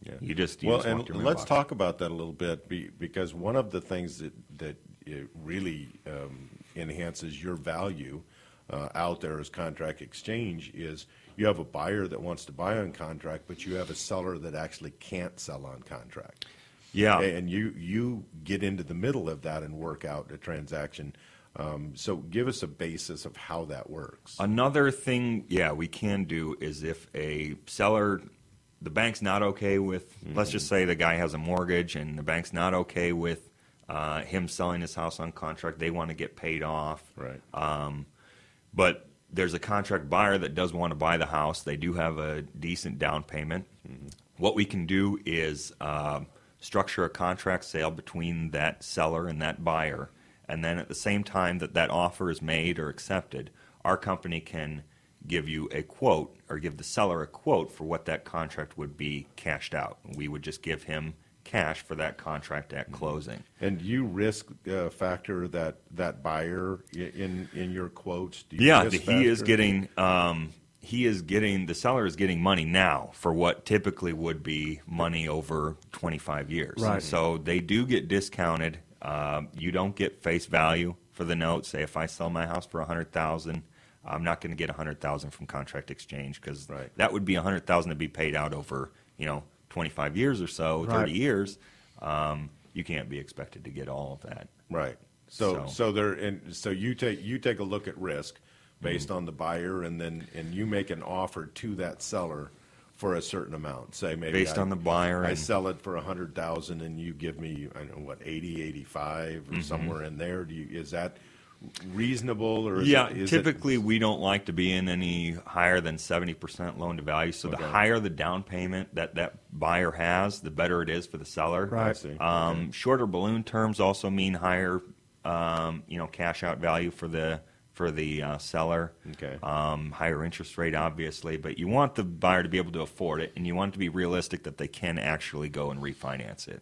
Yeah. You just well, walk and your let's mailbox. talk about that a little bit because one of the things that it really enhances your value out there as contract exchange is you have a buyer that wants to buy on contract, but you have a seller that actually can't sell on contract. Yeah. And you get into the middle of that and work out a transaction. So give us a basis of how that works. Another thing, we can do is if a seller, the bank's not okay with, let's just say the guy has a mortgage and the bank's not okay with him selling his house on contract, they want to get paid off. Right. But there's a contract buyer that does want to buy the house. They do have a decent down payment. What we can do is structure a contract sale between that seller and that buyer. And then at the same time that offer is made or accepted, our company can give you a quote or give the seller a quote for what that contract would be cashed out. We would just give him cash for that contract at closing. And do you risk factor that buyer in your quotes? Do you Yeah, risk he is factor? getting the seller is getting money now for what typically would be money over 25 years. Right. So they do get discounted. You don't get face value for the note. Say if I sell my house for $100,000, I'm not going to get $100,000 from contract exchange because that would be $100,000 to be paid out over 25 years or so, 30 years. You can't be expected to get all of that. Right. So you take a look at risk based on the buyer, and you make an offer to that seller for a certain amount. Say maybe based on the buyer. I sell it for $100,000, and you give me 80, 85, or somewhere in there. Is that reasonable, or typically we don't like to be in any higher than 70% loan to value. So the higher the down payment that buyer has, the better it is for the seller. Right. I see. Shorter balloon terms also mean higher, cash out value for the seller. Okay. Higher interest rate, obviously, but you want the buyer to be able to afford it, and you want it to be realistic that they can actually go and refinance it.